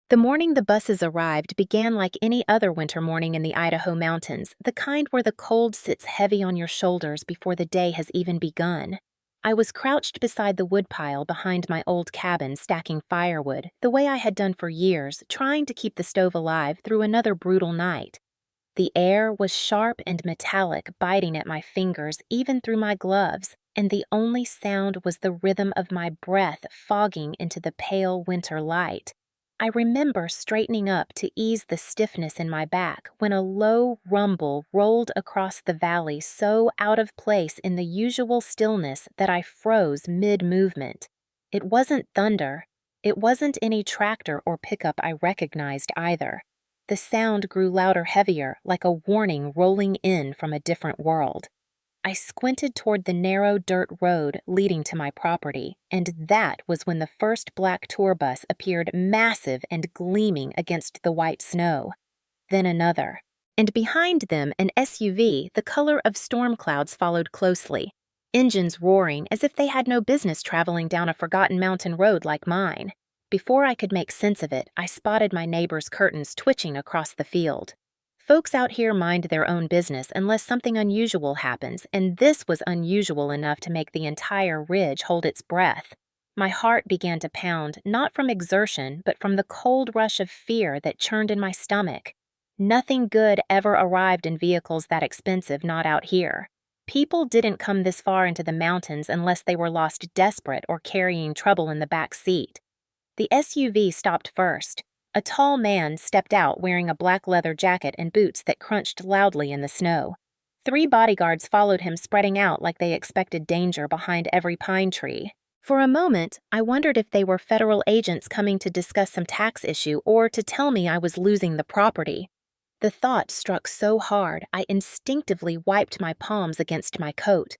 The morning the buses arrived began like any other winter morning in the Idaho mountains, the kind where the cold sits heavy on your shoulders before the day has even begun. I was crouched beside the woodpile behind my old cabin stacking firewood, the way I had done for years, trying to keep the stove alive through another brutal night. The air was sharp and metallic, biting at my fingers even through my gloves, and the only sound was the rhythm of my breath fogging into the pale winter light. I remember straightening up to ease the stiffness in my back when a low rumble rolled across the valley so out of place in the usual stillness that I froze mid-movement. It wasn't thunder. It wasn't any tractor or pickup I recognized either. The sound grew louder, heavier, like a warning rolling in from a different world. I squinted toward the narrow dirt road leading to my property, and that was when the first black tour bus appeared massive and gleaming against the white snow. Then another. And behind them, an SUV, the color of storm clouds, followed closely, engines roaring as if they had no business traveling down a forgotten mountain road like mine. Before I could make sense of it, I spotted my neighbor's curtains twitching across the field. Folks out here mind their own business unless something unusual happens, and this was unusual enough to make the entire ridge hold its breath. My heart began to pound, not from exertion, but from the cold rush of fear that churned in my stomach. Nothing good ever arrived in vehicles that expensive, not out here. People didn't come this far into the mountains unless they were lost desperate or carrying trouble in the back seat. The SUV stopped first. A tall man stepped out wearing a black leather jacket and boots that crunched loudly in the snow. 3 bodyguards followed him, spreading out like they expected danger behind every pine tree. For a moment, I wondered if they were federal agents coming to discuss some tax issue or to tell me I was losing the property. The thought struck so hard, I instinctively wiped my palms against my coat.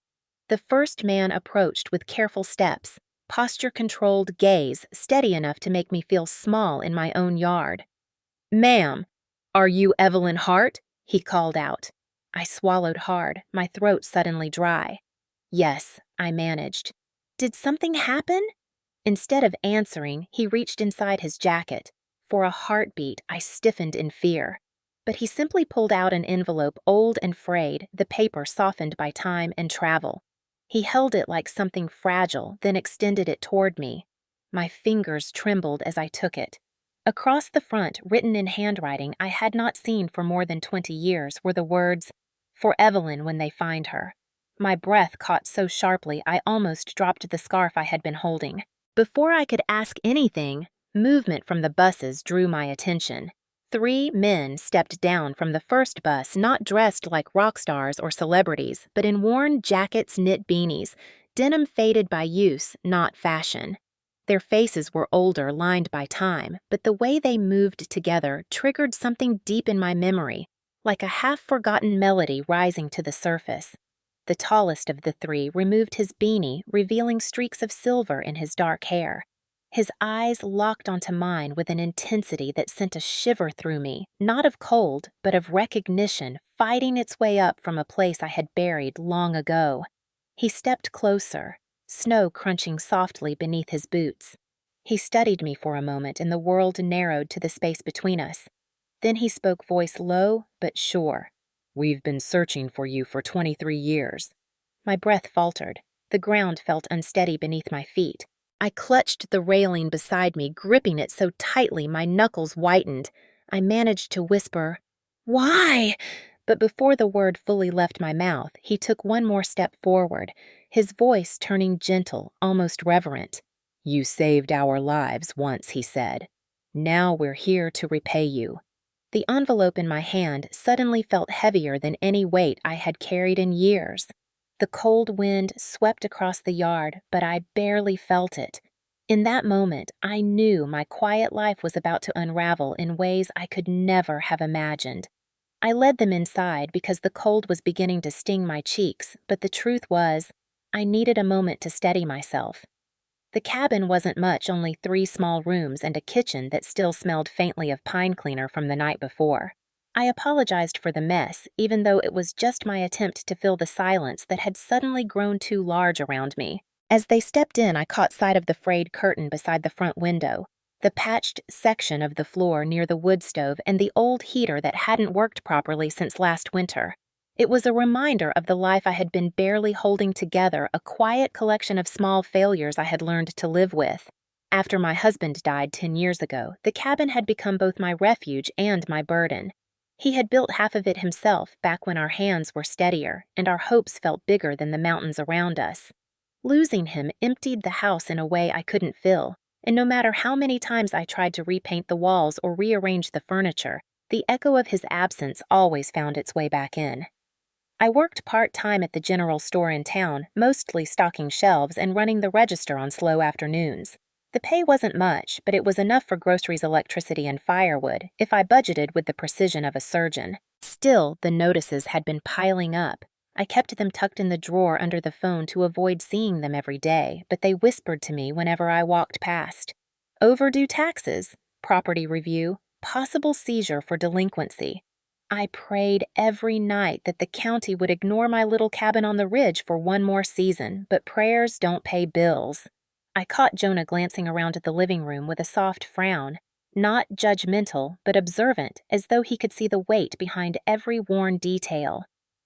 The first man approached with careful steps, posture-controlled gaze steady enough to make me feel small in my own yard. "Ma'am, are you Evelyn Hart?" he called out. I swallowed hard, my throat suddenly dry. "Yes," I managed. "Did something happen?" Instead of answering, he reached inside his jacket. For a heartbeat, I stiffened in fear. But he simply pulled out an envelope old and frayed, the paper softened by time and travel. He held it like something fragile, then extended it toward me. My fingers trembled as I took it. Across the front, written in handwriting I had not seen for more than 20 years, were the words, "For Evelyn when they find her." My breath caught so sharply I almost dropped the scarf I had been holding. Before I could ask anything, movement from the buses drew my attention. 3 men stepped down from the first bus, not dressed like rock stars or celebrities, but in worn jackets, knit beanies, denim faded by use, not fashion. Their faces were older, lined by time, but the way they moved together triggered something deep in my memory, like a half-forgotten melody rising to the surface. The tallest of the 3 removed his beanie, revealing streaks of silver in his dark hair. His eyes locked onto mine with an intensity that sent a shiver through me, not of cold, but of recognition fighting its way up from a place I had buried long ago. He stepped closer, snow crunching softly beneath his boots. He studied me for a moment, and the world narrowed to the space between us. Then he spoke, voice low but sure. "We've been searching for you for 23 years. My breath faltered. The ground felt unsteady beneath my feet. I clutched the railing beside me, gripping it so tightly my knuckles whitened. I managed to whisper, "Why?" But before the word fully left my mouth, he took one more step forward, his voice turning gentle, almost reverent. "You saved our lives once," he said. "Now we're here to repay you." The envelope in my hand suddenly felt heavier than any weight I had carried in years. The cold wind swept across the yard, but I barely felt it. In that moment, I knew my quiet life was about to unravel in ways I could never have imagined. I led them inside because the cold was beginning to sting my cheeks, but the truth was, I needed a moment to steady myself. The cabin wasn't much, only 3 small rooms and a kitchen that still smelled faintly of pine cleaner from the night before. I apologized for the mess, even though it was just my attempt to fill the silence that had suddenly grown too large around me. As they stepped in, I caught sight of the frayed curtain beside the front window. the patched section of the floor near the wood stove, and the old heater that hadn't worked properly since last winter. It was a reminder of the life I had been barely holding together, a quiet collection of small failures I had learned to live with. After my husband died 10 years ago, the cabin had become both my refuge and my burden. He had built half of it himself back when our hands were steadier and our hopes felt bigger than the mountains around us. Losing him emptied the house in a way I couldn't fill, and no matter how many times I tried to repaint the walls or rearrange the furniture, the echo of his absence always found its way back in. I worked part-time at the general store in town, mostly stocking shelves and running the register on slow afternoons. The pay wasn't much, but it was enough for groceries, electricity, and firewood, if I budgeted with the precision of a surgeon. Still, the notices had been piling up. I kept them tucked in the drawer under the phone to avoid seeing them every day, but they whispered to me whenever I walked past. Overdue taxes, property review, possible seizure for delinquency. I prayed every night that the county would ignore my little cabin on the ridge for one more season, but prayers don't pay bills. I caught Jonah glancing around at the living room with a soft frown, not judgmental, but observant, as though he could see the weight behind every worn detail.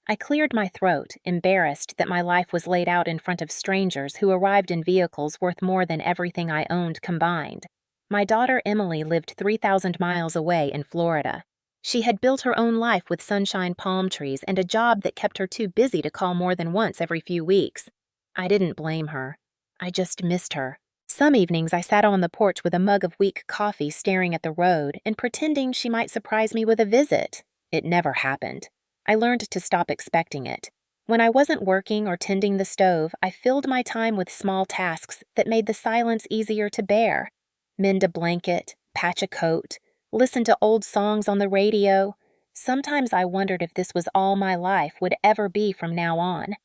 I cleared my throat, embarrassed that my life was laid out in front of strangers who arrived in vehicles worth more than everything I owned combined. My daughter Emily lived 3,000 miles away in Florida. She had built her own life with sunshine palm trees and a job that kept her too busy to call more than once every few weeks. I didn't blame her. I just missed her. Some evenings I sat on the porch with a mug of weak coffee staring at the road and pretending she might surprise me with a visit. It never happened. I learned to stop expecting it. When I wasn't working or tending the stove, I filled my time with small tasks that made the silence easier to bear. Mend a blanket, patch a coat, listen to old songs on the radio. Sometimes I wondered if this was all my life would ever be from now on.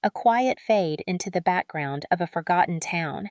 A quiet fade into the background of a forgotten town.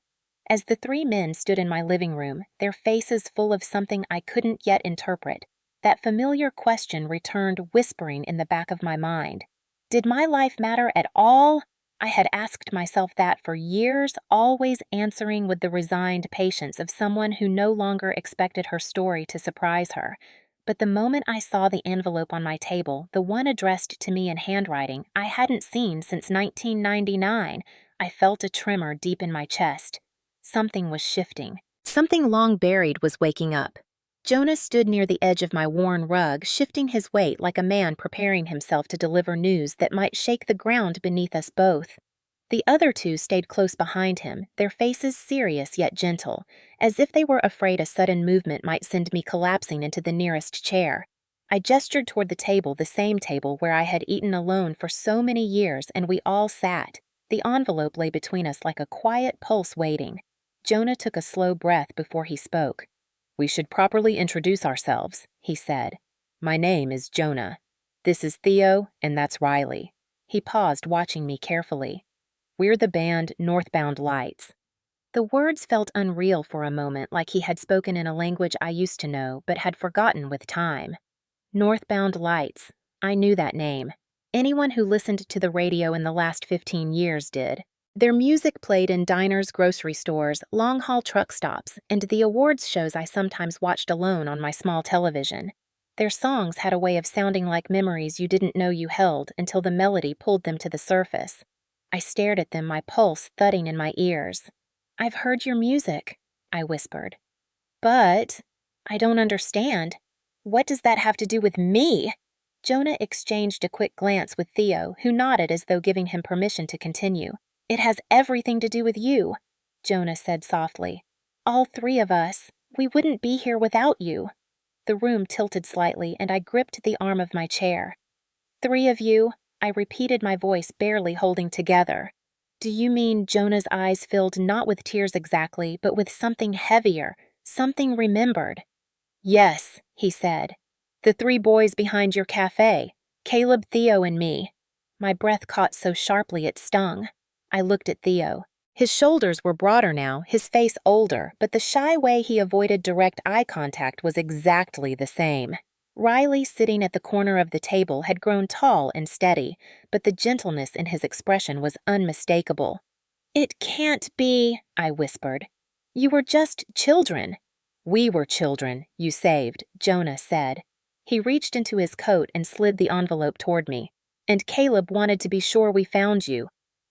As the three men stood in my living room, their faces full of something I couldn't yet interpret, that familiar question returned whispering in the back of my mind. Did my life matter at all? I had asked myself that for years, always answering with the resigned patience of someone who no longer expected her story to surprise her. But the moment I saw the envelope on my table, the one addressed to me in handwriting I hadn't seen since 1999, I felt a tremor deep in my chest. Something was shifting. Something long buried was waking up. Jonah stood near the edge of my worn rug, shifting his weight like a man preparing himself to deliver news that might shake the ground beneath us both. The other two stayed close behind him, their faces serious yet gentle, as if they were afraid a sudden movement might send me collapsing into the nearest chair. I gestured toward the table, the same table where I had eaten alone for so many years, and we all sat. The envelope lay between us like a quiet pulse waiting. Jonah took a slow breath before he spoke. "We should properly introduce ourselves," he said. "My name is Jonah. This is Theo, and that's Riley." He paused, watching me carefully. "We're the band Northbound Lights." The words felt unreal for a moment, like he had spoken in a language I used to know, but had forgotten with time. Northbound Lights. I knew that name. Anyone who listened to the radio in the last 15 years did. Their music played in diners, grocery stores, long-haul truck stops, and the awards shows I sometimes watched alone on my small television. Their songs had a way of sounding like memories you didn't know you held until the melody pulled them to the surface. I stared at them, my pulse thudding in my ears. "I've heard your music," I whispered. "But I don't understand. What does that have to do with me?" Jonah exchanged a quick glance with Theo, who nodded as though giving him permission to continue. "It has everything to do with you," Jonah said softly. "All three of us. We wouldn't be here without you." The room tilted slightly, and I gripped the arm of my chair. "Three of you," I repeated, my voice barely holding together. "Do you mean?" Jonah's eyes filled not with tears exactly, but with something heavier, something remembered. "Yes," he said. "The three boys behind your cafe. Caleb, Theo, and me." My breath caught so sharply it stung. I looked at Theo. His shoulders were broader now, his face older, but the shy way he avoided direct eye contact was exactly the same. Riley, sitting at the corner of the table, had grown tall and steady, but the gentleness in his expression was unmistakable. "It can't be," I whispered. "You were just children." We were children you saved, Jonah said. He reached into his coat and slid the envelope toward me. And Caleb wanted to be sure we found you.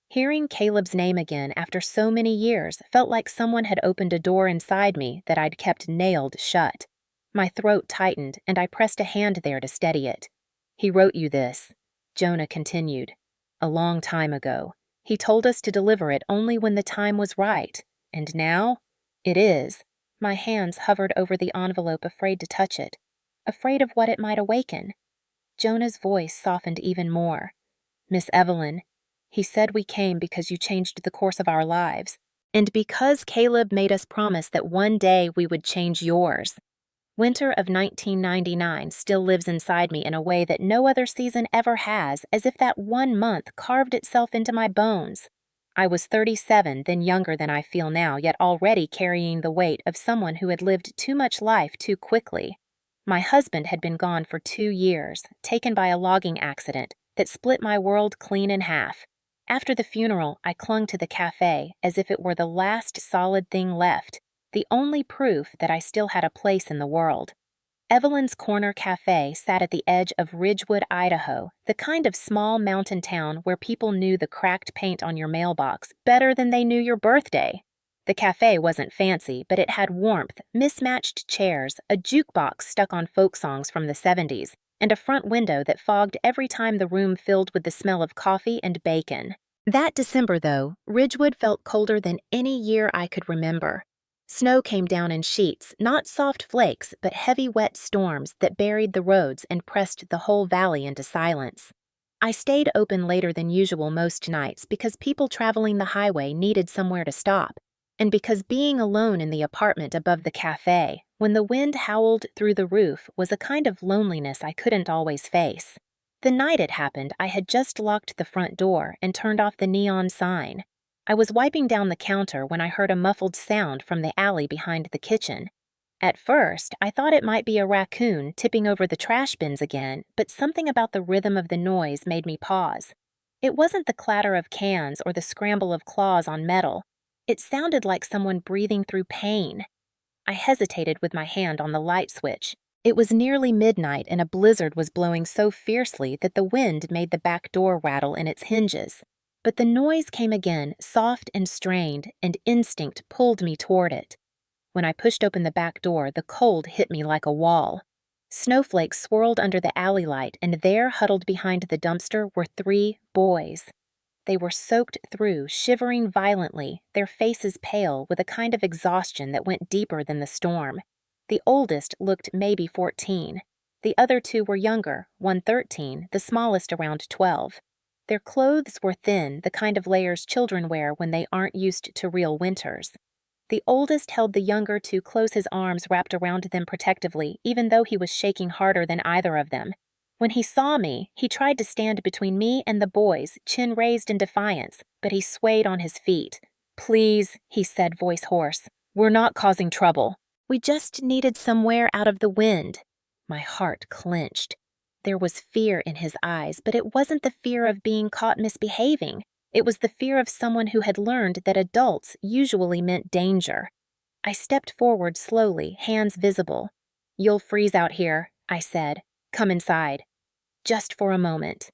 Hearing Caleb's name again after so many years felt like someone had opened a door inside me that I'd kept nailed shut. My throat tightened, and I pressed a hand there to steady it. He wrote you this, Jonah continued. A long time ago. He told us to deliver it only when the time was right. And now? It is. My hands hovered over the envelope, afraid to touch it, afraid of what it might awaken. Jonah's voice softened even more. Miss Evelyn, he said we came because you changed the course of our lives, and because Caleb made us promise that one day we would change yours. Winter of 1999 still lives inside me in a way that no other season ever has, as if that 1 month carved itself into my bones. I was 37, then younger than I feel now, yet already carrying the weight of someone who had lived too much life too quickly. My husband had been gone for 2 years, taken by a logging accident that split my world clean in half. After the funeral, I clung to the cafe as if it were the last solid thing left, the only proof that I still had a place in the world. Evelyn's Corner Cafe sat at the edge of Ridgewood, Idaho, the kind of small mountain town where people knew the cracked paint on your mailbox better than they knew your birthday. The cafe wasn't fancy, but it had warmth, mismatched chairs, a jukebox stuck on folk songs from the 70s, and a front window that fogged every time the room filled with the smell of coffee and bacon. That December, though, Ridgewood felt colder than any year I could remember. Snow came down in sheets, not soft flakes, but heavy wet storms that buried the roads and pressed the whole valley into silence. I stayed open later than usual most nights because people traveling the highway needed somewhere to stop, and because being alone in the apartment above the cafe, when the wind howled through the roof, was a kind of loneliness I couldn't always face. The night it happened, I had just locked the front door and turned off the neon sign. I was wiping down the counter when I heard a muffled sound from the alley behind the kitchen. At first, I thought it might be a raccoon tipping over the trash bins again, but something about the rhythm of the noise made me pause. It wasn't the clatter of cans or the scramble of claws on metal. It sounded like someone breathing through pain. I hesitated with my hand on the light switch. It was nearly midnight and a blizzard was blowing so fiercely that the wind made the back door rattle in its hinges. But the noise came again, soft and strained, and instinct pulled me toward it. When I pushed open the back door, the cold hit me like a wall. Snowflakes swirled under the alley light, and there, huddled behind the dumpster, were 3 boys. They were soaked through, shivering violently, their faces pale with a kind of exhaustion that went deeper than the storm. The oldest looked maybe 14. The other 2 were younger, one 13, the smallest around 12. Their clothes were thin, the kind of layers children wear when they aren't used to real winters. The oldest held the younger to close, his arms wrapped around them protectively, even though he was shaking harder than either of them. When he saw me, he tried to stand between me and the boys, chin raised in defiance, but he swayed on his feet. "Please," he said, voice hoarse. "We're not causing trouble. We just needed somewhere out of the wind." My heart clenched. There was fear in his eyes, but it wasn't the fear of being caught misbehaving. It was the fear of someone who had learned that adults usually meant danger. I stepped forward slowly, hands visible. "You'll freeze out here," I said. "Come inside." Just for a moment.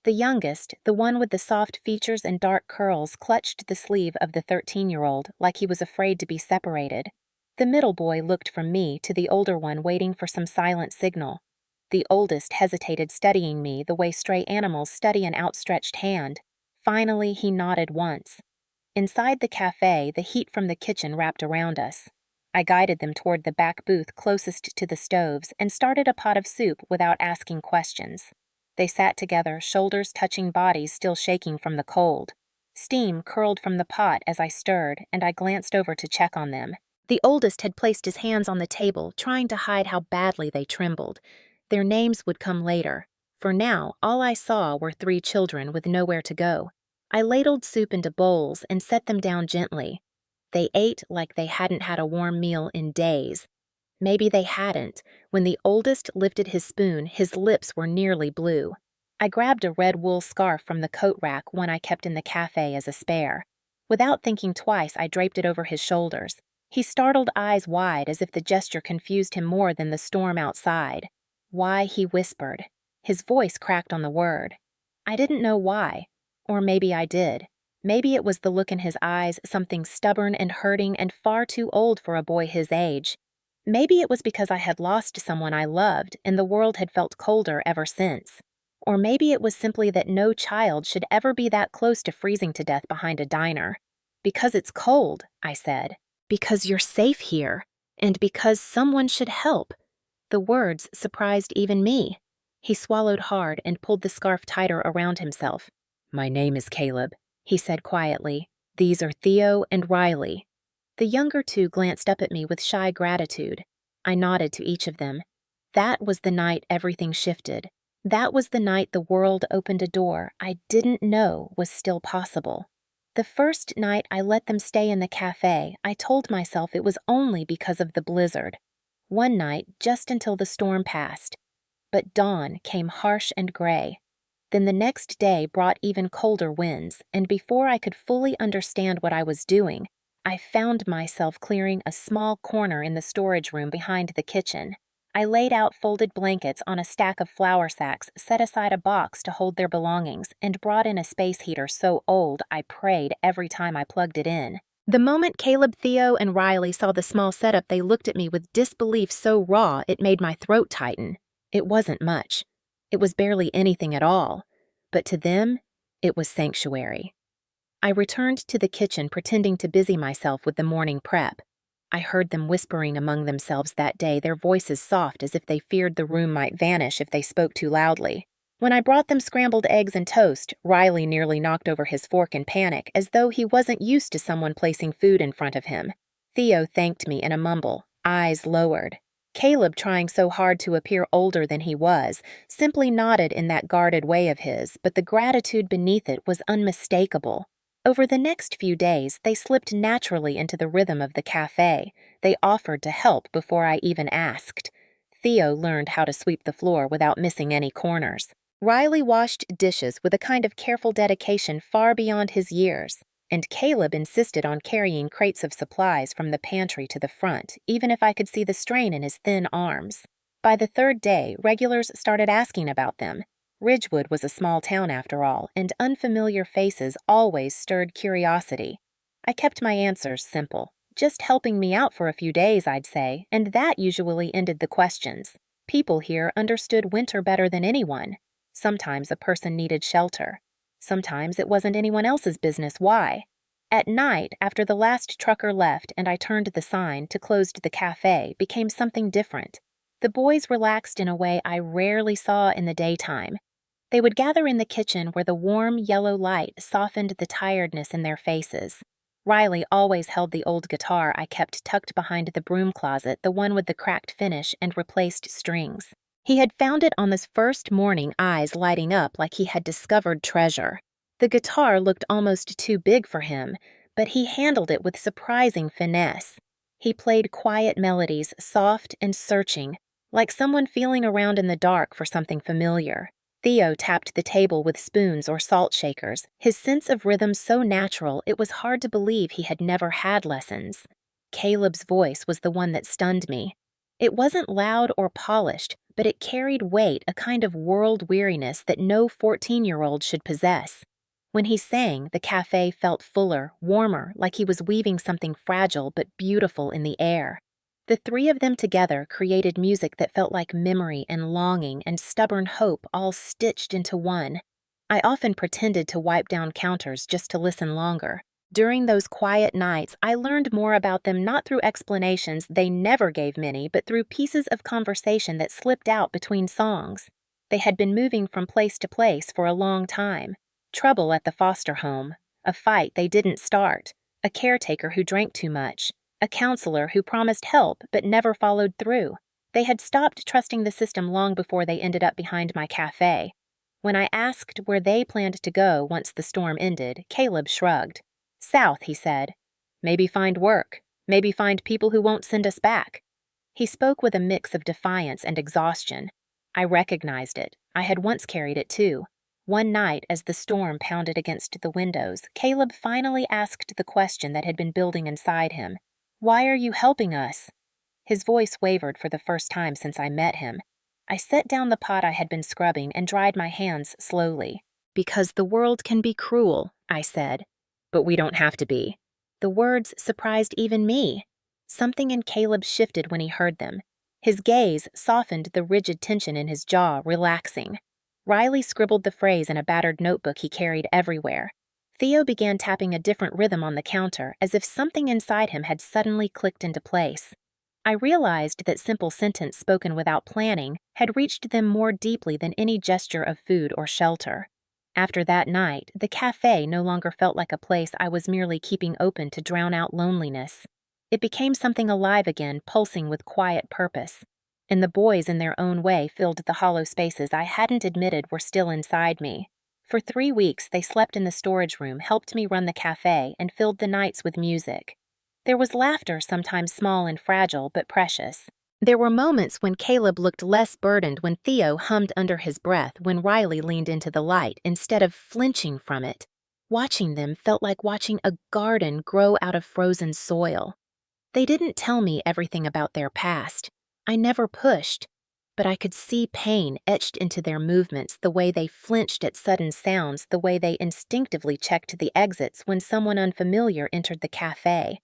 The youngest, the one with the soft features and dark curls, clutched the sleeve of the 13-year-old like he was afraid to be separated. The middle boy looked from me to the older one, waiting for some silent signal. The oldest hesitated, studying me the way stray animals study an outstretched hand. Finally, he nodded once. Inside the cafe, the heat from the kitchen wrapped around us. I guided them toward the back booth closest to the stoves and started a pot of soup without asking questions. They sat together, shoulders touching bodies still shaking from the cold. Steam curled from the pot as I stirred, and I glanced over to check on them. The oldest had placed his hands on the table, trying to hide how badly they trembled. Their names would come later. For now, all I saw were 3 children with nowhere to go. I ladled soup into bowls and set them down gently. They ate like they hadn't had a warm meal in days. Maybe they hadn't. When the oldest lifted his spoon, his lips were nearly blue. I grabbed a red wool scarf from the coat rack, one I kept in the cafe as a spare. Without thinking twice, I draped it over his shoulders. He startled eyes wide as if the gesture confused him more than the storm outside. Why, he whispered. His voice cracked on the word. I didn't know why. Or maybe I did. Maybe it was the look in his eyes, something stubborn and hurting and far too old for a boy his age. Maybe it was because I had lost someone I loved and the world had felt colder ever since. Or maybe it was simply that no child should ever be that close to freezing to death behind a diner. Because it's cold, I said. Because you're safe here. And because someone should help. The words surprised even me. He swallowed hard and pulled the scarf tighter around himself. My name is Caleb, he said quietly. These are Theo and Riley. The younger two glanced up at me with shy gratitude. I nodded to each of them. That was the night everything shifted. That was the night the world opened a door I didn't know was still possible. The first night I let them stay in the cafe, I told myself it was only because of the blizzard. One night, just until the storm passed. But dawn came harsh and gray. Then the next day brought even colder winds, and before I could fully understand what I was doing, I found myself clearing a small corner in the storage room behind the kitchen. I laid out folded blankets on a stack of flour sacks, set aside a box to hold their belongings, and brought in a space heater so old I prayed every time I plugged it in. The moment Caleb, Theo, and Riley saw the small setup, they looked at me with disbelief so raw it made my throat tighten. It wasn't much. It was barely anything at all. But to them, it was sanctuary. I returned to the kitchen pretending to busy myself with the morning prep. I heard them whispering among themselves that day, their voices soft as if they feared the room might vanish if they spoke too loudly. When I brought them scrambled eggs and toast, Riley nearly knocked over his fork in panic, as though he wasn't used to someone placing food in front of him. Theo thanked me in a mumble, eyes lowered. Caleb, trying so hard to appear older than he was, simply nodded in that guarded way of his, but the gratitude beneath it was unmistakable. Over the next few days, they slipped naturally into the rhythm of the cafe. They offered to help before I even asked. Theo learned how to sweep the floor without missing any corners. Riley washed dishes with a kind of careful dedication far beyond his years, and Caleb insisted on carrying crates of supplies from the pantry to the front, even if I could see the strain in his thin arms. By the third day, regulars started asking about them. Ridgewood was a small town after all, and unfamiliar faces always stirred curiosity. I kept my answers simple. Just helping me out for a few days, I'd say, and that usually ended the questions. People here understood winter better than anyone. Sometimes a person needed shelter. Sometimes it wasn't anyone else's business why. At night, after the last trucker left and I turned the sign to close the cafe, became something different. The boys relaxed in a way I rarely saw in the daytime. They would gather in the kitchen where the warm yellow light softened the tiredness in their faces. Riley always held the old guitar I kept tucked behind the broom closet, the one with the cracked finish and replaced strings. He had found it on this first morning, eyes lighting up like he had discovered treasure. The guitar looked almost too big for him, but he handled it with surprising finesse. He played quiet melodies, soft and searching, like someone feeling around in the dark for something familiar. Theo tapped the table with spoons or salt shakers, his sense of rhythm so natural it was hard to believe he had never had lessons. Caleb's voice was the one that stunned me. It wasn't loud or polished, but it carried weight, a kind of world weariness that no 14-year-old should possess. When he sang, the cafe felt fuller, warmer, like he was weaving something fragile but beautiful in the air. The three of them together created music that felt like memory and longing and stubborn hope all stitched into one. I often pretended to wipe down counters just to listen longer. During those quiet nights, I learned more about them not through explanations they never gave many, but through pieces of conversation that slipped out between songs. They had been moving from place to place for a long time. Trouble at the foster home, a fight they didn't start, a caretaker who drank too much, a counselor who promised help but never followed through. They had stopped trusting the system long before they ended up behind my cafe. When I asked where they planned to go once the storm ended, Caleb shrugged. South, he said. Maybe find work. Maybe find people who won't send us back. He spoke with a mix of defiance and exhaustion. I recognized it. I had once carried it too. One night, as the storm pounded against the windows, Caleb finally asked the question that had been building inside him. Why are you helping us?" His voice wavered for the first time since I met him. I set down the pot I had been scrubbing and dried my hands slowly. "Because the world can be cruel," I said. "But we don't have to be." The words surprised even me. Something in Caleb shifted when he heard them. His gaze softened the rigid tension in his jaw, relaxing. Riley scribbled the phrase in a battered notebook he carried everywhere. Theo began tapping a different rhythm on the counter, as if something inside him had suddenly clicked into place. I realized that simple sentence spoken without planning had reached them more deeply than any gesture of food or shelter. After that night, the cafe no longer felt like a place I was merely keeping open to drown out loneliness. It became something alive again, pulsing with quiet purpose. And the boys in their own way filled the hollow spaces I hadn't admitted were still inside me. For 3 weeks, they slept in the storage room, helped me run the cafe, and filled the nights with music. There was laughter, sometimes small and fragile, but precious. There were moments when Caleb looked less burdened, when Theo hummed under his breath, when Riley leaned into the light instead of flinching from it. Watching them felt like watching a garden grow out of frozen soil. They didn't tell me everything about their past. I never pushed. But I could see pain etched into their movements, the way they flinched at sudden sounds, the way they instinctively checked the exits when someone unfamiliar entered the cafe.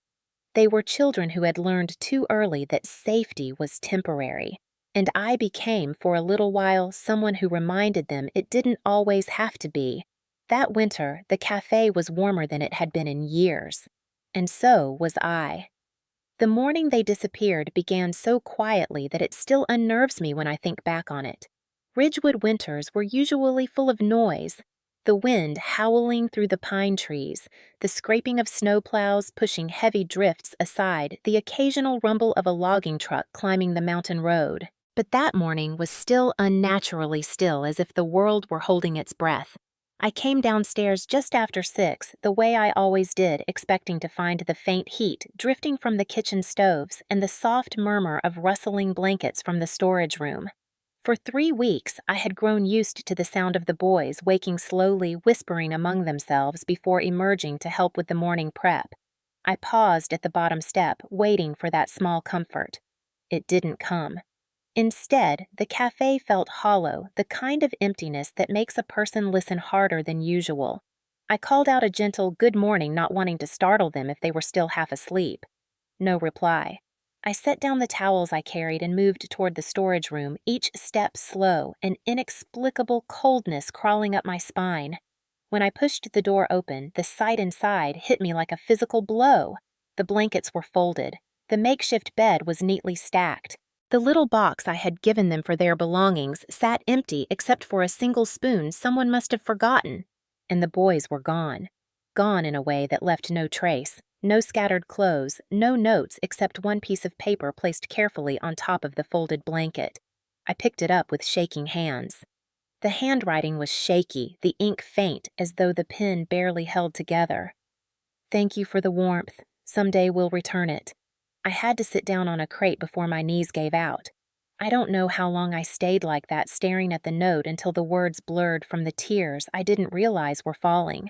They were children who had learned too early that safety was temporary, and I became, for a little while, someone who reminded them it didn't always have to be. That winter, the cafe was warmer than it had been in years, and so was I. The morning they disappeared began so quietly that it still unnerves me when I think back on it. Ridgewood winters were usually full of noise, the wind howling through the pine trees, the scraping of snowplows pushing heavy drifts aside, the occasional rumble of a logging truck climbing the mountain road. But that morning was still unnaturally still, as if the world were holding its breath. I came downstairs just after 6, the way I always did, expecting to find the faint heat drifting from the kitchen stoves and the soft murmur of rustling blankets from the storage room. For 3 weeks, I had grown used to the sound of the boys waking slowly, whispering among themselves before emerging to help with the morning prep. I paused at the bottom step, waiting for that small comfort. It didn't come. Instead, the cafe felt hollow, the kind of emptiness that makes a person listen harder than usual. I called out a gentle good morning, not wanting to startle them if they were still half asleep. No reply. I set down the towels I carried and moved toward the storage room, each step slow, an inexplicable coldness crawling up my spine. When I pushed the door open, the sight inside hit me like a physical blow. The blankets were folded. The makeshift bed was neatly stacked. The little box I had given them for their belongings sat empty except for a single spoon someone must have forgotten. And the boys were gone. Gone in a way that left no trace. No scattered clothes, no notes except one piece of paper placed carefully on top of the folded blanket. I picked it up with shaking hands. The handwriting was shaky, the ink faint, as though the pen barely held together. "Thank you for the warmth. Someday we'll return it." I had to sit down on a crate before my knees gave out. I don't know how long I stayed like that, staring at the note until the words blurred from the tears I didn't realize were falling.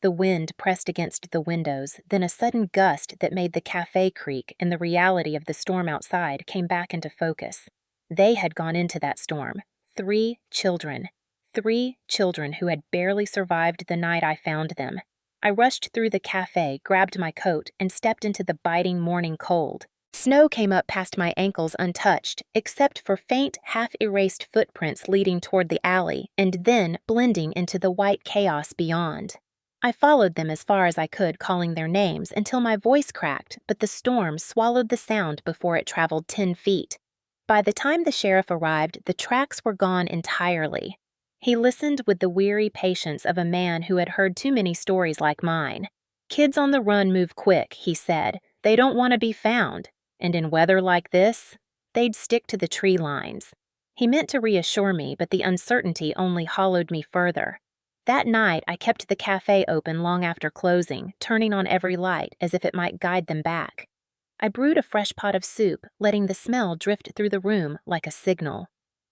The wind pressed against the windows, then a sudden gust that made the cafe creak, and the reality of the storm outside came back into focus. They had gone into that storm. 3 children. 3 children who had barely survived the night I found them. I rushed through the cafe, grabbed my coat, and stepped into the biting morning cold. Snow came up past my ankles untouched, except for faint, half-erased footprints leading toward the alley, and then blending into the white chaos beyond. I followed them as far as I could, calling their names, until my voice cracked, but the storm swallowed the sound before it traveled 10 feet. By the time the sheriff arrived, the tracks were gone entirely. He listened with the weary patience of a man who had heard too many stories like mine. "Kids on the run move quick," he said. "They don't want to be found. And in weather like this, they'd stick to the tree lines." He meant to reassure me, but the uncertainty only hollowed me further. That night, I kept the cafe open long after closing, turning on every light as if it might guide them back. I brewed a fresh pot of soup, letting the smell drift through the room like a signal.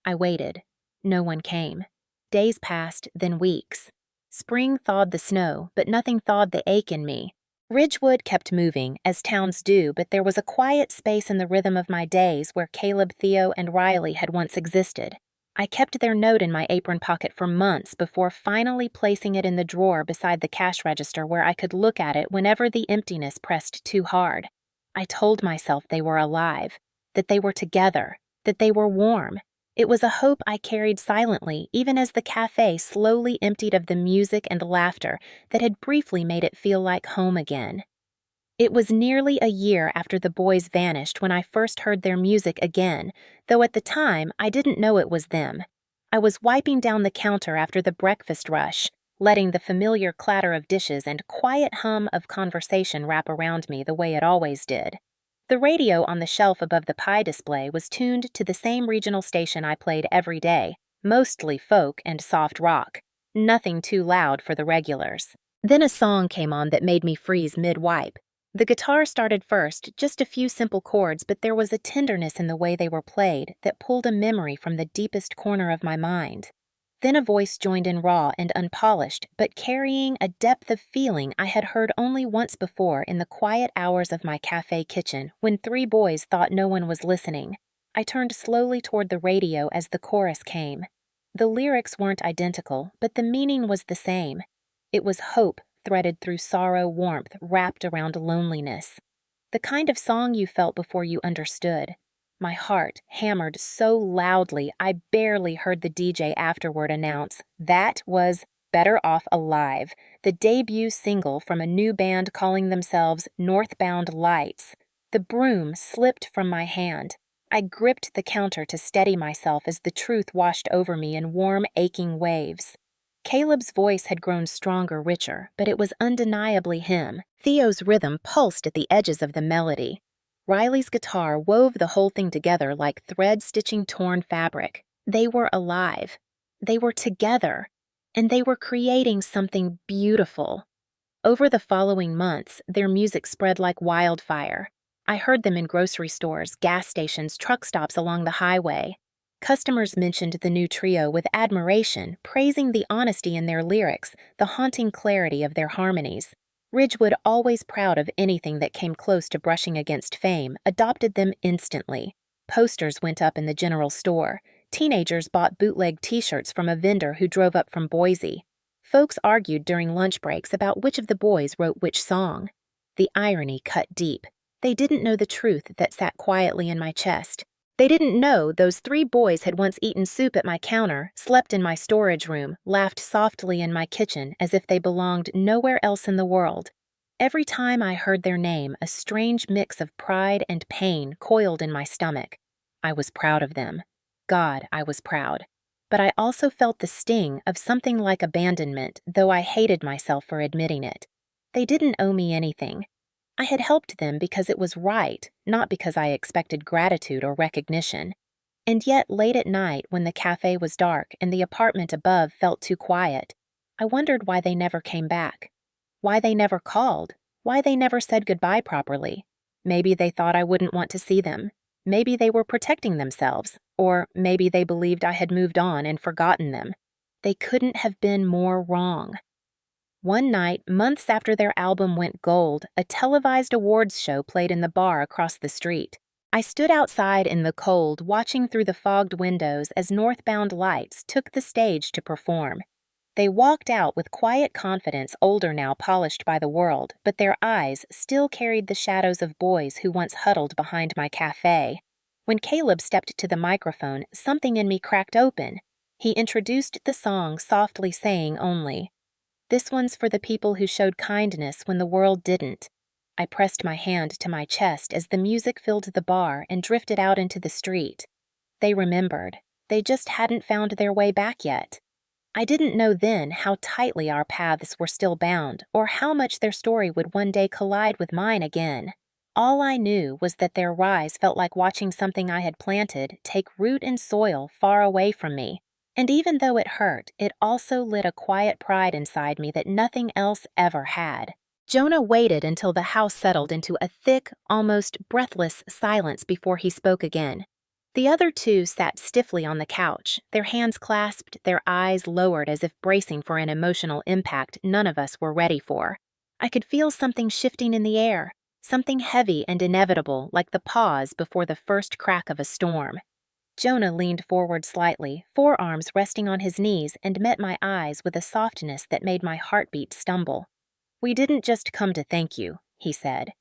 I waited. No one came. Days passed, then weeks. Spring thawed the snow, but nothing thawed the ache in me. Ridgewood kept moving, as towns do, but there was a quiet space in the rhythm of my days where Caleb, Theo, and Riley had once existed. I kept their note in my apron pocket for months before finally placing it in the drawer beside the cash register where I could look at it whenever the emptiness pressed too hard. I told myself they were alive, that they were together, that they were warm. It was a hope I carried silently, even as the cafe slowly emptied of the music and laughter that had briefly made it feel like home again. It was nearly a year after the boys vanished when I first heard their music again, though at the time I didn't know it was them. I was wiping down the counter after the breakfast rush, letting the familiar clatter of dishes and quiet hum of conversation wrap around me the way it always did. The radio on the shelf above the pie display was tuned to the same regional station I played every day, mostly folk and soft rock, nothing too loud for the regulars. Then a song came on that made me freeze mid-wipe. The guitar started first, just a few simple chords, but there was a tenderness in the way they were played that pulled a memory from the deepest corner of my mind. Then a voice joined in raw and unpolished, but carrying a depth of feeling I had heard only once before in the quiet hours of my cafe kitchen when three boys thought no one was listening. I turned slowly toward the radio as the chorus came. The lyrics weren't identical, but the meaning was the same. It was hope threaded through sorrow, warmth wrapped around loneliness. The kind of song you felt before you understood. My heart hammered so loudly I barely heard the DJ afterward announce that was Better Off Alive, the debut single from a new band calling themselves Northbound Lights. The broom slipped from my hand. I gripped the counter to steady myself as the truth washed over me in warm, aching waves. Caleb's voice had grown stronger, richer, but it was undeniably him. Theo's rhythm pulsed at the edges of the melody. Riley's guitar wove the whole thing together like thread stitching torn fabric. They were alive. They were together. And they were creating something beautiful. Over the following months, their music spread like wildfire. I heard them in grocery stores, gas stations, truck stops along the highway. Customers mentioned the new trio with admiration, praising the honesty in their lyrics, the haunting clarity of their harmonies. Ridgewood, always proud of anything that came close to brushing against fame, adopted them instantly. Posters went up in the general store. Teenagers bought bootleg t-shirts from a vendor who drove up from Boise. Folks argued during lunch breaks about which of the boys wrote which song. The irony cut deep. They didn't know the truth that sat quietly in my chest. They didn't know those three boys had once eaten soup at my counter, slept in my storage room, laughed softly in my kitchen as if they belonged nowhere else in the world. Every time I heard their name, a strange mix of pride and pain coiled in my stomach. I was proud of them. God, I was proud. But I also felt the sting of something like abandonment, though I hated myself for admitting it. They didn't owe me anything. I had helped them because it was right, not because I expected gratitude or recognition. And yet, late at night, when the cafe was dark and the apartment above felt too quiet, I wondered why they never came back. Why they never called. Why they never said goodbye properly. Maybe they thought I wouldn't want to see them. Maybe they were protecting themselves. Or maybe they believed I had moved on and forgotten them. They couldn't have been more wrong. One night, months after their album went gold, a televised awards show played in the bar across the street. I stood outside in the cold, watching through the fogged windows as Northbound Lights took the stage to perform. They walked out with quiet confidence, older now, polished by the world, but their eyes still carried the shadows of boys who once huddled behind my cafe. When Caleb stepped to the microphone, something in me cracked open. He introduced the song, softly saying only, "This one's for the people who showed kindness when the world didn't." I pressed my hand to my chest as the music filled the bar and drifted out into the street. They remembered. They just hadn't found their way back yet. I didn't know then how tightly our paths were still bound, or how much their story would one day collide with mine again. All I knew was that their rise felt like watching something I had planted take root in soil far away from me. And even though it hurt, it also lit a quiet pride inside me that nothing else ever had. Jonah waited until the house settled into a thick, almost breathless silence before he spoke again. The other two sat stiffly on the couch, their hands clasped, their eyes lowered as if bracing for an emotional impact none of us were ready for. I could feel something shifting in the air, something heavy and inevitable like the pause before the first crack of a storm. Jonah leaned forward slightly, forearms resting on his knees, and met my eyes with a softness that made my heartbeat stumble. "We didn't just come to thank you," he said.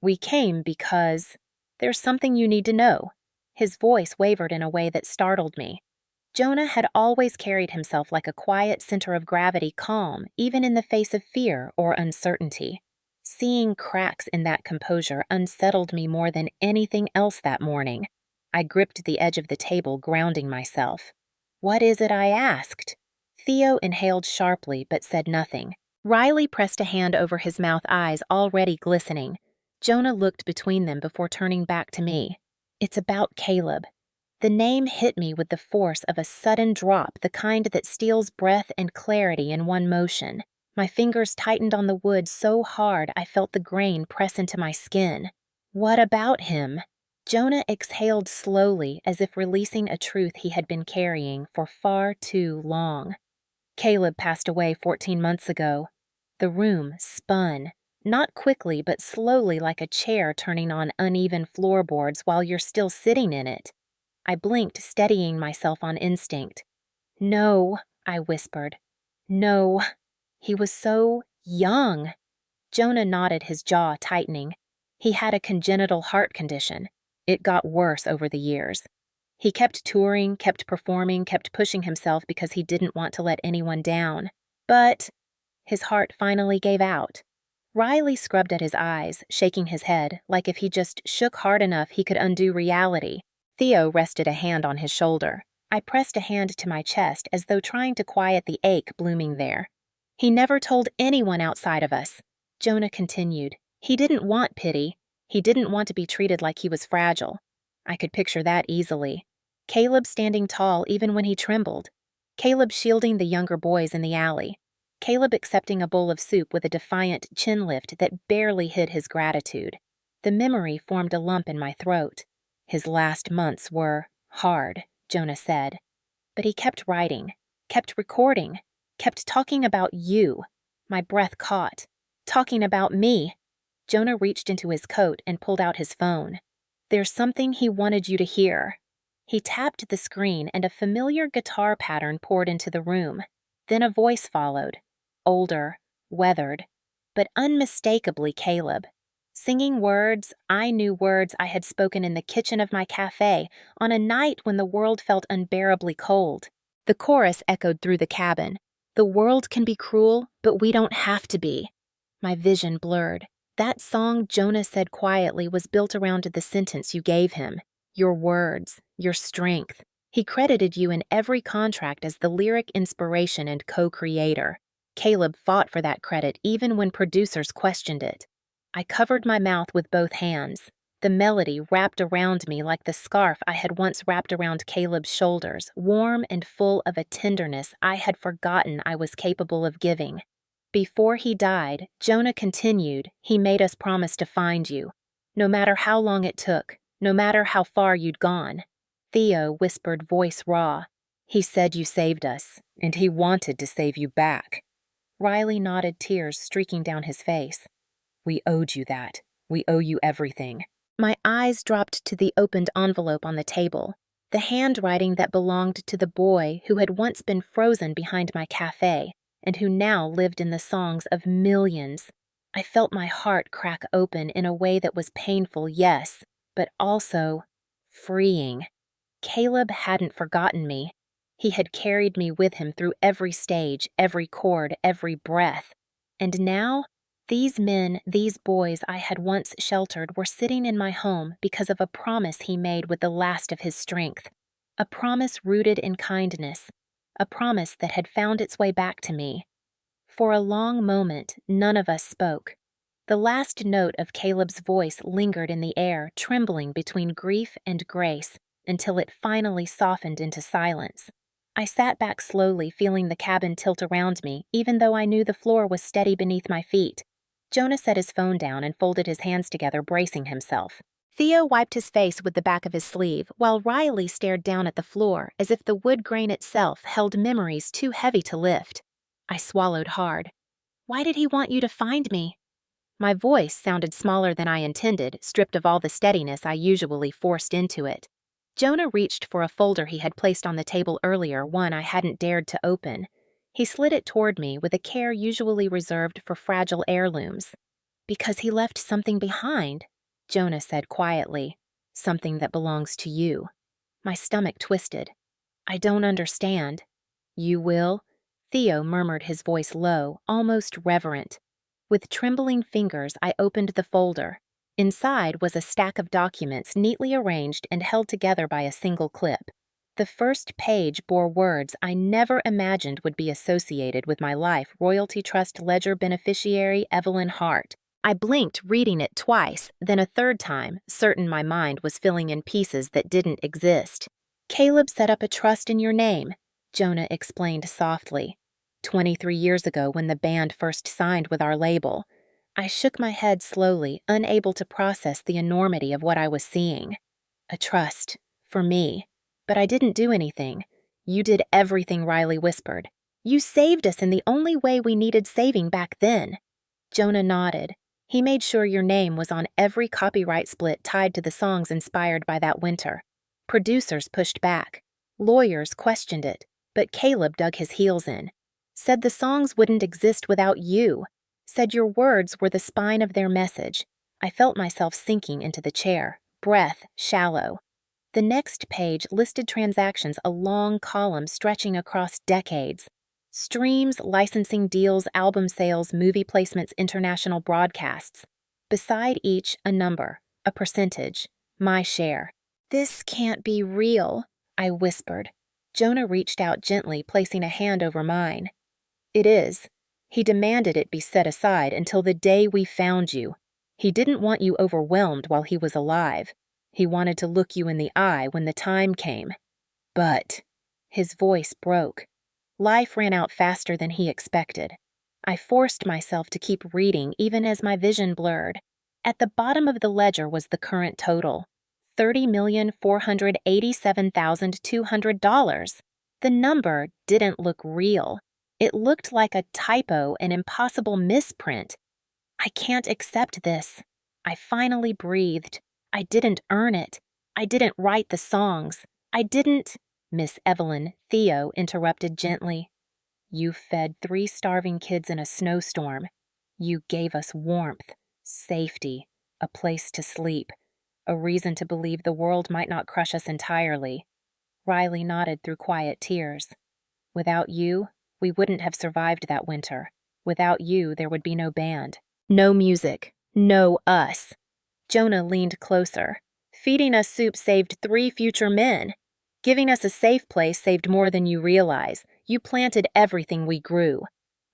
"We came because there's something you need to know." His voice wavered in a way that startled me. Jonah had always carried himself like a quiet center of gravity, calm, even in the face of fear or uncertainty. Seeing cracks in that composure unsettled me more than anything else that morning. I gripped the edge of the table, grounding myself. "What is it?" I asked. Theo inhaled sharply but said nothing. Riley pressed a hand over his mouth, eyes already glistening. Jonah looked between them before turning back to me. "It's about Caleb." The name hit me with the force of a sudden drop, the kind that steals breath and clarity in one motion. My fingers tightened on the wood so hard I felt the grain press into my skin. "What about him?" Jonah exhaled slowly, as if releasing a truth he had been carrying for far too long. "Caleb passed away 14 months ago." The room spun, not quickly but slowly, like a chair turning on uneven floorboards while you're still sitting in it. I blinked, steadying myself on instinct. "No," I whispered. "No. He was so young." Jonah nodded, his jaw tightening. He had a congenital heart condition. It got worse over the years. He kept touring, kept performing, kept pushing himself because he didn't want to let anyone down. But his heart finally gave out. Riley scrubbed at his eyes, shaking his head, like if he just shook hard enough he could undo reality. Theo rested a hand on his shoulder. I pressed a hand to my chest as though trying to quiet the ache blooming there. "He never told anyone outside of us," Jonah continued. "He didn't want pity. He didn't want to be treated like he was fragile." I could picture that easily. Caleb standing tall even when he trembled. Caleb shielding the younger boys in the alley. Caleb accepting a bowl of soup with a defiant chin lift that barely hid his gratitude. The memory formed a lump in my throat. "His last months were hard," Jonah said. But he kept writing, kept recording, kept talking about you. My breath caught. Talking about me. Jonah reached into his coat and pulled out his phone. "There's something he wanted you to hear." He tapped the screen and a familiar guitar pattern poured into the room. Then a voice followed. Older, weathered, but unmistakably Caleb. Singing words, I knew words I had spoken in the kitchen of my cafe on a night when the world felt unbearably cold. The chorus echoed through the cabin. "The world can be cruel, but we don't have to be." My vision blurred. That song Jonah said quietly was built around the sentence you gave him. Your words, your strength. He credited you in every contract as the lyric inspiration and co-creator. Caleb fought for that credit even when producers questioned it. I covered my mouth with both hands. The melody wrapped around me like the scarf I had once wrapped around Caleb's shoulders, warm and full of a tenderness I had forgotten I was capable of giving. "Before he died," Jonah continued, "he made us promise to find you. No matter how long it took, no matter how far you'd gone." Theo whispered, voice raw. "He said you saved us, and he wanted to save you back." Riley nodded, tears streaking down his face. "We owed you that. We owe you everything." My eyes dropped to the opened envelope on the table, the handwriting that belonged to the boy who had once been frozen behind my cafe and who now lived in the songs of millions. I felt my heart crack open in a way that was painful, yes, but also freeing. Caleb hadn't forgotten me. He had carried me with him through every stage, every chord, every breath. And now, these men, these boys I had once sheltered were sitting in my home because of a promise he made with the last of his strength. A promise rooted in kindness. A promise that had found its way back to me. For a long moment, none of us spoke. The last note of Caleb's voice lingered in the air, trembling between grief and grace, until it finally softened into silence. I sat back slowly, feeling the cabin tilt around me, even though I knew the floor was steady beneath my feet. Jonah set his phone down and folded his hands together, bracing himself. Theo wiped his face with the back of his sleeve, while Riley stared down at the floor as if the wood grain itself held memories too heavy to lift. I swallowed hard. "Why did he want you to find me?" My voice sounded smaller than I intended, stripped of all the steadiness I usually forced into it. Jonah reached for a folder he had placed on the table earlier, one I hadn't dared to open. He slid it toward me with a care usually reserved for fragile heirlooms. "Because he left something behind," Jonah said quietly. "Something that belongs to you." My stomach twisted. "I don't understand." "You will?" Theo murmured, his voice low, almost reverent. With trembling fingers, I opened the folder. Inside was a stack of documents neatly arranged and held together by a single clip. The first page bore words I never imagined would be associated with my life: Royalty Trust Ledger beneficiary Evelyn Hart. I blinked, reading it twice, then a third time, certain my mind was filling in pieces that didn't exist. "Caleb set up a trust in your name," Jonah explained softly. 23 years ago, when the band first signed with our label. I shook my head slowly, unable to process the enormity of what I was seeing. "A trust. For me. But I didn't do anything. You did everything," Riley whispered. "You saved us in the only way we needed saving back then." Jonah nodded. "He made sure your name was on every copyright split tied to the songs inspired by that winter. Producers pushed back. Lawyers questioned it. But Caleb dug his heels in. Said the songs wouldn't exist without you. Said your words were the spine of their message." I felt myself sinking into the chair, breath shallow. The next page listed transactions, a long column stretching across decades. Streams, licensing deals, album sales, movie placements, international broadcasts. Beside each, a number, a percentage, my share. "This can't be real," I whispered. Jonah reached out gently, placing a hand over mine. "It is. He demanded it be set aside until the day we found you. He didn't want you overwhelmed while he was alive. He wanted to look you in the eye when the time came. But," his voice broke. Life ran out faster than he expected. I forced myself to keep reading, even as my vision blurred. At the bottom of the ledger was the current total: $30,487,200. The number didn't look real. It looked like a typo, an impossible misprint. "I can't accept this." I finally breathed. "I didn't earn it. I didn't write the songs. I didn't—" Miss Evelyn, Theo interrupted gently. "You fed 3 starving kids in a snowstorm. You gave us warmth, safety, a place to sleep, a reason to believe the world might not crush us entirely." Riley nodded through quiet tears. "Without you, we wouldn't have survived that winter. Without you, there would be no band. No music. No us." Jonah leaned closer. "Feeding us soup saved 3 future men. Giving us a safe place saved more than you realize. You planted everything we grew."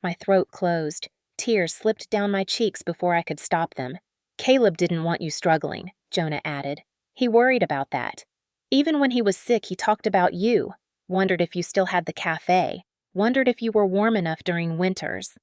My throat closed. Tears slipped down my cheeks before I could stop them. "Caleb didn't want you struggling," Jonah added. "He worried about that. Even when he was sick, he talked about you. Wondered if you still had the cafe. Wondered if you were warm enough during winters."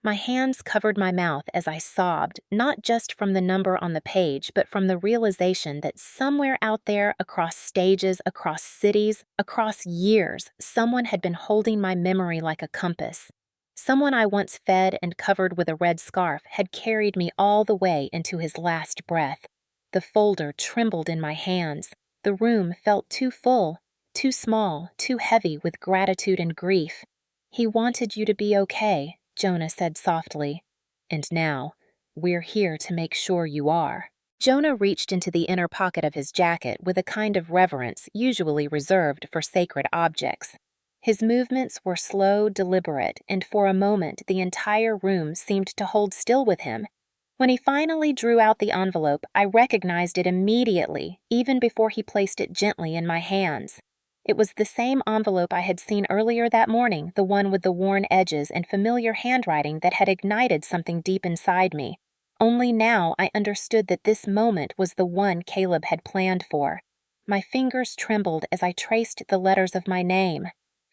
My hands covered my mouth as I sobbed, not just from the number on the page, but from the realization that somewhere out there, across stages, across cities, across years, someone had been holding my memory like a compass. Someone I once fed and covered with a red scarf had carried me all the way into his last breath. The folder trembled in my hands. The room felt too full, too small, too heavy with gratitude and grief. "He wanted you to be okay," Jonah said softly. "And now, we're here to make sure you are." Jonah reached into the inner pocket of his jacket with a kind of reverence usually reserved for sacred objects. His movements were slow, deliberate, and for a moment the entire room seemed to hold still with him. When he finally drew out the envelope, I recognized it immediately, even before he placed it gently in my hands. It was the same envelope I had seen earlier that morning, the one with the worn edges and familiar handwriting that had ignited something deep inside me. Only now I understood that this moment was the one Caleb had planned for. My fingers trembled as I traced the letters of my name.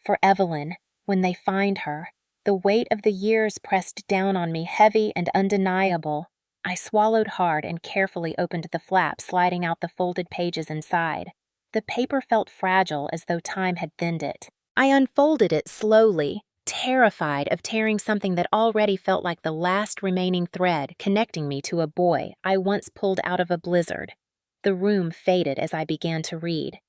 For Evelyn, when they find her. The weight of the years pressed down on me, heavy and undeniable. I swallowed hard and carefully opened the flap, sliding out the folded pages inside. The paper felt fragile, as though time had thinned it. I unfolded it slowly, terrified of tearing something that already felt like the last remaining thread connecting me to a boy I once pulled out of a blizzard. The room faded as I began to read.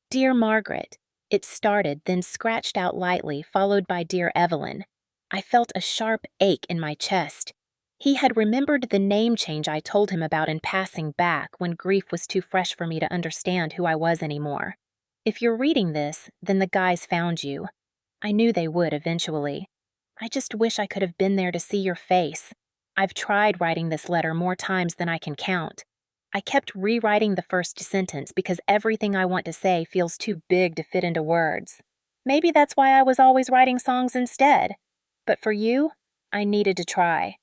Dear Margaret. It started, then scratched out lightly, followed by Dear Evelyn. I felt a sharp ache in my chest. He had remembered the name change I told him about in passing back when grief was too fresh for me to understand who I was anymore. If you're reading this, then the guys found you. I knew they would eventually. I just wish I could have been there to see your face. I've tried writing this letter more times than I can count. I kept rewriting the first sentence because everything I want to say feels too big to fit into words. Maybe that's why I was always writing songs instead. But for you, I needed to try.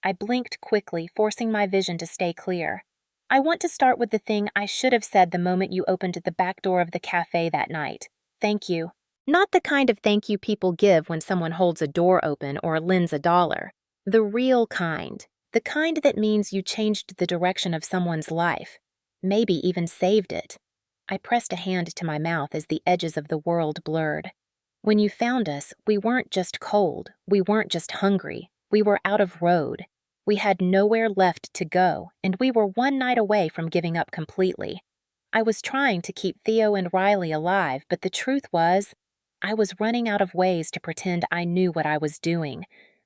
I blinked quickly, forcing my vision to stay clear. I want to start with the thing I should have said the moment you opened the back door of the cafe that night. Thank you. Not the kind of thank you people give when someone holds a door open or lends $1. The real kind. The kind that means you changed the direction of someone's life, maybe even saved it. I pressed a hand to my mouth as the edges of the world blurred. When you found us, we weren't just cold, we weren't just hungry, we were out of road. We had nowhere left to go, and we were one night away from giving up completely. I was trying to keep Theo and Riley alive, but the truth was, I was running out of ways to pretend I knew what I was doing.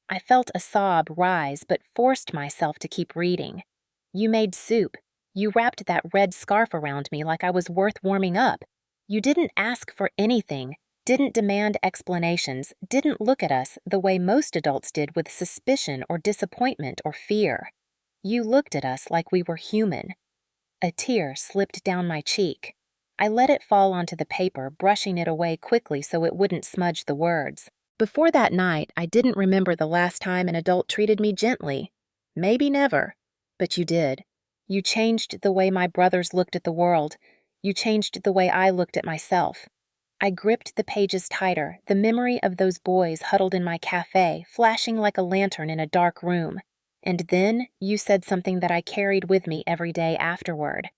I felt a sob rise but forced myself to keep reading. You made soup. You wrapped that red scarf around me like I was worth warming up. You didn't ask for anything, didn't demand explanations, didn't look at us the way most adults did with suspicion or disappointment or fear. You looked at us like we were human. A tear slipped down my cheek. I let it fall onto the paper, brushing it away quickly so it wouldn't smudge the words. Before that night, I didn't remember the last time an adult treated me gently. Maybe never. But you did. You changed the way my brothers looked at the world. You changed the way I looked at myself. I gripped the pages tighter, the memory of those boys huddled in my cafe, flashing like a lantern in a dark room. And then you said something that I carried with me every day afterward.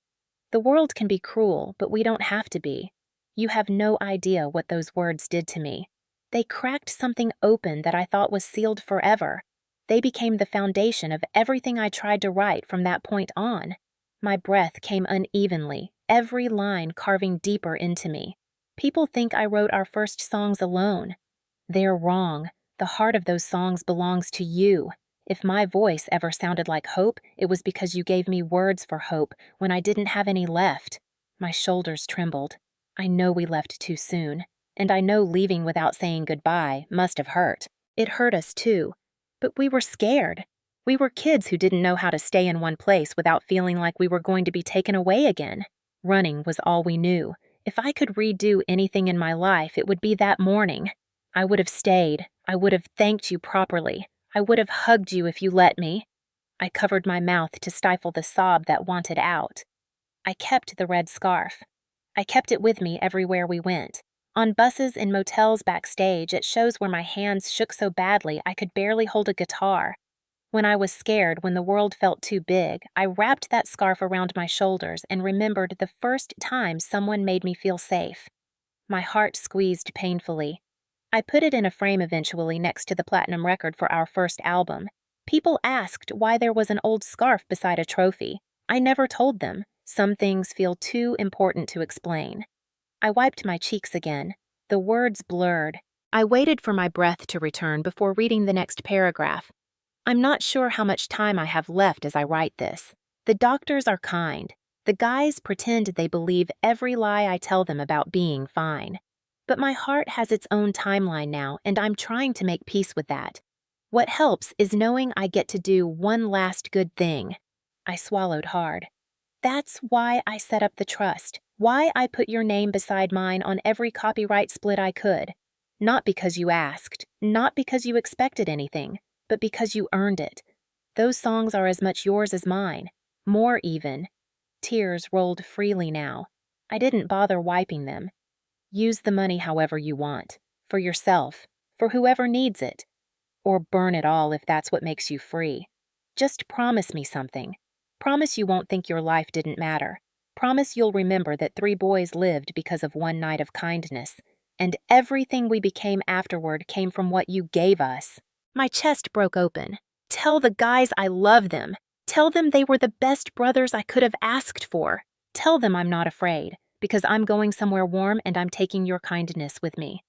The world can be cruel, but we don't have to be. You have no idea what those words did to me. They cracked something open that I thought was sealed forever. They became the foundation of everything I tried to write from that point on. My breath came unevenly, every line carving deeper into me. People think I wrote our first songs alone. They're wrong. The heart of those songs belongs to you. If my voice ever sounded like hope, it was because you gave me words for hope when I didn't have any left. My shoulders trembled. I know we left too soon. And I know leaving without saying goodbye must have hurt. It hurt us too. But we were scared. We were kids who didn't know how to stay in one place without feeling like we were going to be taken away again. Running was all we knew. If I could redo anything in my life, it would be that morning. I would have stayed. I would have thanked you properly. I would have hugged you if you let me. I covered my mouth to stifle the sob that wanted out. I kept the red scarf. I kept it with me everywhere we went. On buses and motels backstage, at shows where my hands shook so badly I could barely hold a guitar. When I was scared, when the world felt too big, I wrapped that scarf around my shoulders and remembered the first time someone made me feel safe. My heart squeezed painfully. I put it in a frame eventually next to the platinum record for our first album. People asked why there was an old scarf beside a trophy. I never told them. Some things feel too important to explain. I wiped my cheeks again. The words blurred. I waited for my breath to return before reading the next paragraph. I'm not sure how much time I have left as I write this. The doctors are kind. The guys pretend they believe every lie I tell them about being fine. But my heart has its own timeline now, and I'm trying to make peace with that. What helps is knowing I get to do one last good thing. I swallowed hard. That's why I set up the trust. Why I put your name beside mine on every copyright split I could. Not because you asked, not because you expected anything, but because you earned it. Those songs are as much yours as mine, more even. Tears rolled freely now. I didn't bother wiping them. Use the money however you want, for yourself, for whoever needs it, or burn it all if that's what makes you free. Just promise me something. Promise you won't think your life didn't matter. Promise you'll remember that 3 boys lived because of one night of kindness. and everything we became afterward came from what you gave us." My chest broke open. "Tell the guys I love them. Tell them they were the best brothers I could have asked for. Tell them I'm not afraid, because I'm going somewhere warm and I'm taking your kindness with me."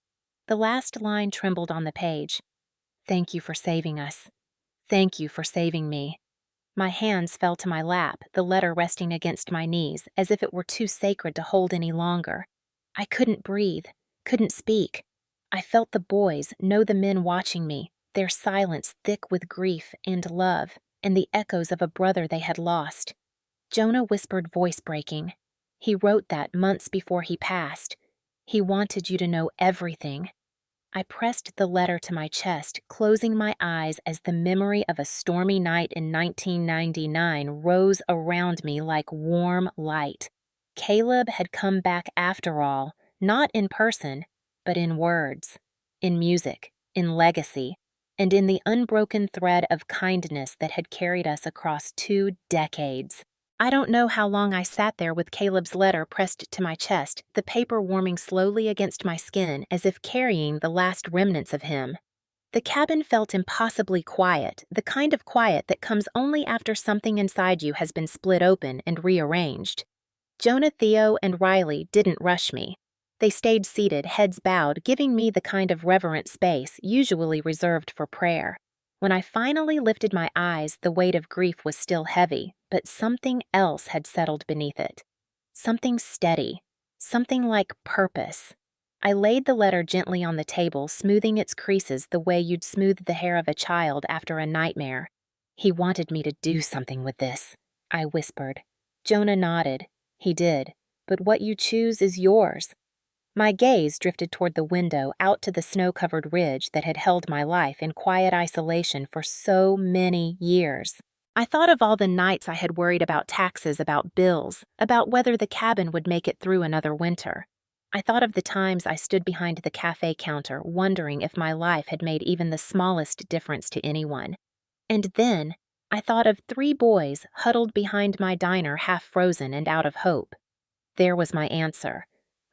The last line trembled on the page. "Thank you for saving us. Thank you for saving me." My hands fell to my lap, the letter resting against my knees, as if it were too sacred to hold any longer. I couldn't breathe, couldn't speak. I felt the boys, know the men watching me, their silence thick with grief and love, and the echoes of a brother they had lost. Jonah whispered, voice breaking. "He wrote that months before he passed. He wanted you to know everything." I pressed the letter to my chest, closing my eyes as the memory of a stormy night in 1999 rose around me like warm light. Caleb had come back after all, not in person, but in words, in music, in legacy, and in the unbroken thread of kindness that had carried us across 2 decades. I don't know how long I sat there with Caleb's letter pressed to my chest, the paper warming slowly against my skin as if carrying the last remnants of him. The cabin felt impossibly quiet, the kind of quiet that comes only after something inside you has been split open and rearranged. Jonah, Theo, and Riley didn't rush me. They stayed seated, heads bowed, giving me the kind of reverent space usually reserved for prayer. When I finally lifted my eyes, the weight of grief was still heavy, but something else had settled beneath it. Something steady, something like purpose. I laid the letter gently on the table, smoothing its creases the way you'd smooth the hair of a child after a nightmare. "He wanted me to do something with this," I whispered. Jonah nodded. "He did, but what you choose is yours." My gaze drifted toward the window, out to the snow-covered ridge that had held my life in quiet isolation for so many years. I thought of all the nights I had worried about taxes, about bills, about whether the cabin would make it through another winter. I thought of the times I stood behind the cafe counter, wondering if my life had made even the smallest difference to anyone. And then I thought of 3 boys huddled behind my diner, half frozen and out of hope. There was my answer.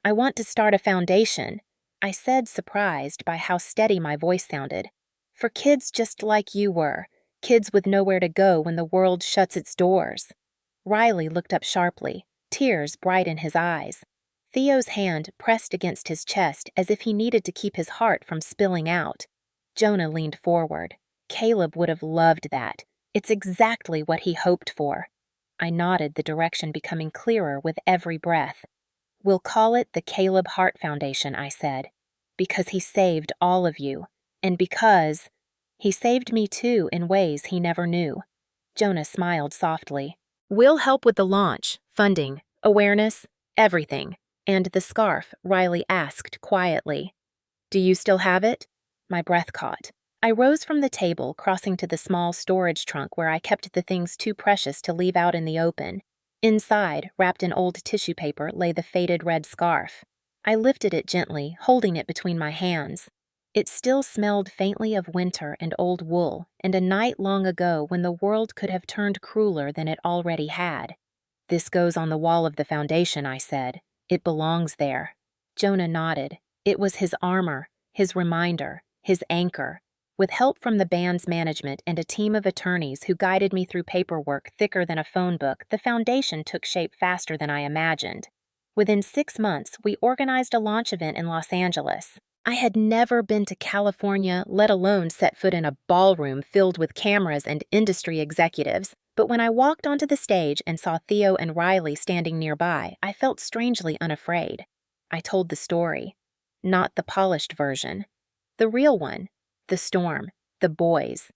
"I want to start a foundation," I said, surprised by how steady my voice sounded. "For kids just like you were, kids with nowhere to go when the world shuts its doors." Riley looked up sharply, tears bright in his eyes. Theo's hand pressed against his chest as if he needed to keep his heart from spilling out. Jonah leaned forward. "Caleb would have loved that. It's exactly what he hoped for." I nodded, the direction becoming clearer with every breath. "We'll call it the Caleb Hart Foundation," I said, "because he saved all of you, and because he saved me too in ways he never knew." Jonah smiled softly. "We'll help with the launch, funding, awareness, everything." "And the scarf?" Riley asked quietly. "Do you still have it?" My breath caught. I rose from the table, crossing to the small storage trunk where I kept the things too precious to leave out in the open. Inside, wrapped in old tissue paper, lay the faded red scarf. I lifted it gently, holding it between my hands. It still smelled faintly of winter and old wool, and a night long ago when the world could have turned crueler than it already had. "This goes on the wall of the foundation," I said. "It belongs there." Jonah nodded. It was his armor, his reminder, his anchor. With help from the band's management and a team of attorneys who guided me through paperwork thicker than a phone book, the foundation took shape faster than I imagined. Within 6 months, we organized a launch event in Los Angeles. I had never been to California, let alone set foot in a ballroom filled with cameras and industry executives, but when I walked onto the stage and saw Theo and Riley standing nearby, I felt strangely unafraid. I told the story. Not the polished version. The real one. The storm, the boys,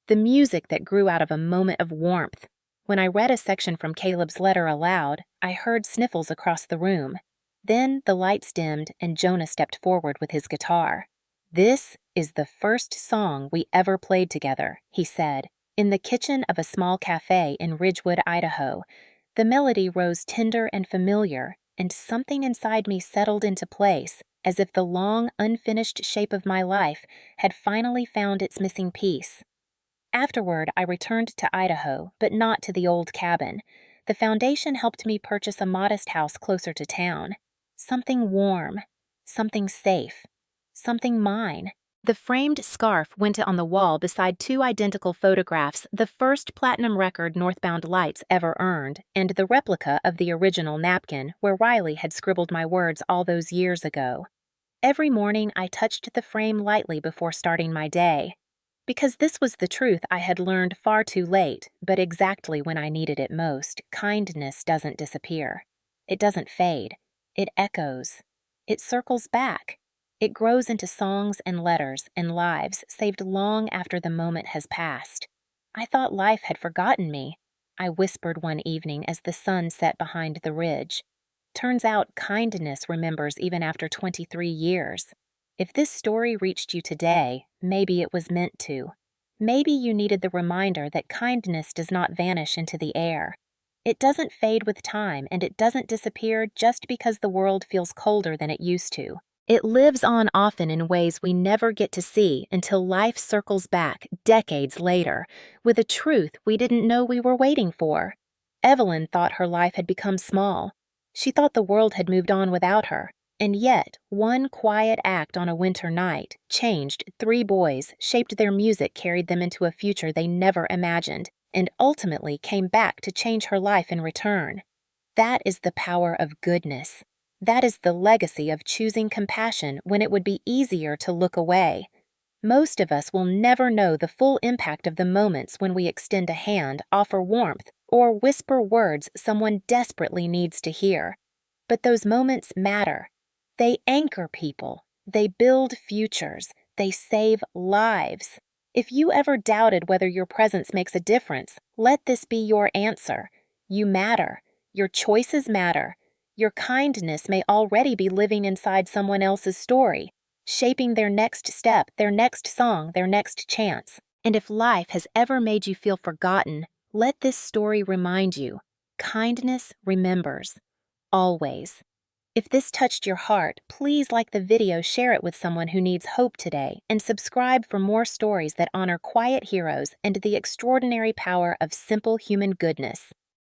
the music that grew out of a moment of warmth. When I read a section from Caleb's letter aloud, I heard sniffles across the room. Then the lights dimmed and Jonah stepped forward with his guitar. "This is the first song we ever played together," he said, in the kitchen of a small cafe in Ridgewood, Idaho. The melody rose tender and familiar, and something inside me settled into place, as if the long, unfinished shape of my life had finally found its missing piece. Afterward, I returned to Idaho, but not to the old cabin. The foundation helped me purchase a modest house closer to town. Something warm, something safe, something mine. The framed scarf went on the wall beside two identical photographs, the first platinum record Northbound Lights ever earned, and the replica of the original napkin where Riley had scribbled my words all those years ago. Every morning I touched the frame lightly before starting my day. Because this was the truth I had learned far too late, but exactly when I needed it most. Kindness doesn't disappear. It doesn't fade. It echoes. It circles back. It grows into songs and letters and lives saved long after the moment has passed. I thought life had forgotten me, I whispered one evening as the sun set behind the ridge. Turns out kindness remembers even after 23 years. If this story reached you today, maybe it was meant to. Maybe you needed the reminder that kindness does not vanish into the air. It doesn't fade with time, and it doesn't disappear just because the world feels colder than it used to. It lives on often in ways we never get to see until life circles back decades later with a truth we didn't know we were waiting for. Evelyn thought her life had become small. She thought the world had moved on without her. And yet, one quiet act on a winter night changed 3 boys, shaped their music, carried them into a future they never imagined, and ultimately came back to change her life in return. That is the power of goodness. That is the legacy of choosing compassion when it would be easier to look away. Most of us will never know the full impact of the moments when we extend a hand, offer warmth, or whisper words someone desperately needs to hear. But those moments matter. They anchor people. They build futures. They save lives. If you ever doubted whether your presence makes a difference, let this be your answer. You matter. Your choices matter. Your kindness may already be living inside someone else's story, shaping their next step, their next song, their next chance. And if life has ever made you feel forgotten, let this story remind you, kindness remembers. Always. If this touched your heart, please like the video, share it with someone who needs hope today, and subscribe for more stories that honor quiet heroes and the extraordinary power of simple human goodness.